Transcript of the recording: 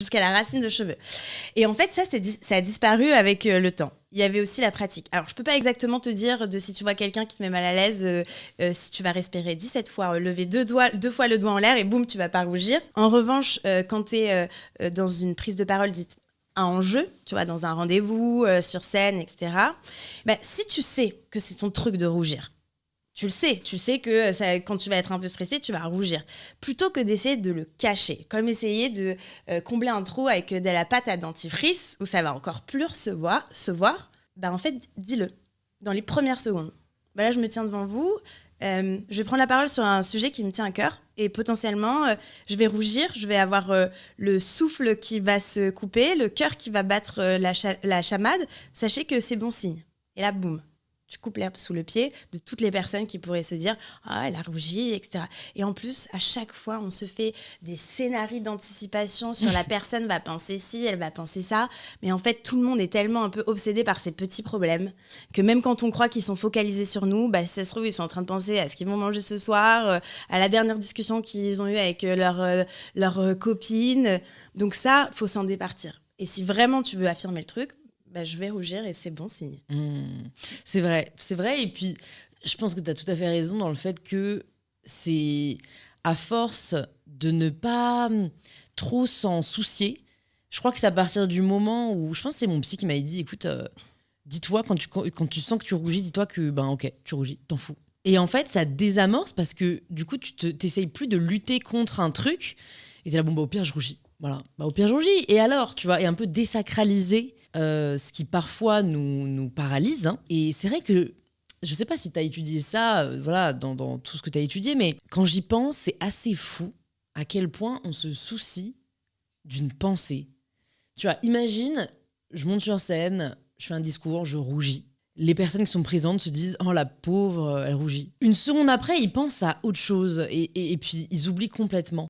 jusqu'à la racine de cheveux. Et en fait, ça a disparu avec le temps. Il y avait aussi la pratique. Alors, je peux pas exactement te dire de si tu vois quelqu'un qui te met mal à l'aise, si tu vas respirer 17 fois, lever deux fois le doigt en l'air et boum, tu vas pas rougir. En revanche, quand tu es dans une prise de parole dite un enjeu, tu vois, dans un rendez-vous, sur scène, etc., si tu sais que c'est ton truc de rougir, tu sais que quand tu vas être un peu stressé, tu vas rougir. Plutôt que d'essayer de le cacher, comme essayer de combler un trou avec de la pâte à dentifrice, où ça va encore plus se voir, en fait, dis-le dans les premières secondes. Là, je me tiens devant vous, je vais prendre la parole sur un sujet qui me tient à cœur, et potentiellement, je vais rougir, je vais avoir le souffle qui va se couper, le cœur qui va battre la chamade. Sachez que c'est bon signe. Et là, boum. Tu coupes l'herbe sous le pied de toutes les personnes qui pourraient se dire « Ah, elle a rougi, etc. » Et en plus, à chaque fois, on se fait des scénarios d'anticipation sur la personne va penser ci, elle va penser ça. Mais en fait, tout le monde est tellement un peu obsédé par ces petits problèmes que même quand on croit qu'ils sont focalisés sur nous, si ça se trouve, ils sont en train de penser à ce qu'ils vont manger ce soir, à la dernière discussion qu'ils ont eue avec leur copine. Donc ça, faut s'en départir. Et si vraiment tu veux affirmer le truc, je vais rougir et c'est bon signe. C'est vrai. Et puis, je pense que tu as tout à fait raison dans le fait que c'est à force de ne pas trop s'en soucier. Je crois que c'est à partir du moment où, je pense que c'est mon psy qui m'avait dit, écoute, dis-toi, quand tu sens que tu rougis, dis-toi que, ok, tu rougis, t'en fous. Et en fait, ça désamorce parce que du coup, tu t'essayes plus de lutter contre un truc et t'es là, au pire, je rougis. Voilà, au pire, je rougis. Et alors, tu vois, et un peu désacraliser ce qui parfois nous paralyse. Hein. Et c'est vrai que, je sais pas si tu as étudié ça dans tout ce que tu as étudié, mais quand j'y pense, c'est assez fou à quel point on se soucie d'une pensée. Tu vois, imagine, je monte sur scène, je fais un discours, je rougis. Les personnes qui sont présentes se disent « Oh, la pauvre, elle rougit ». Une seconde après, ils pensent à autre chose et puis ils oublient complètement.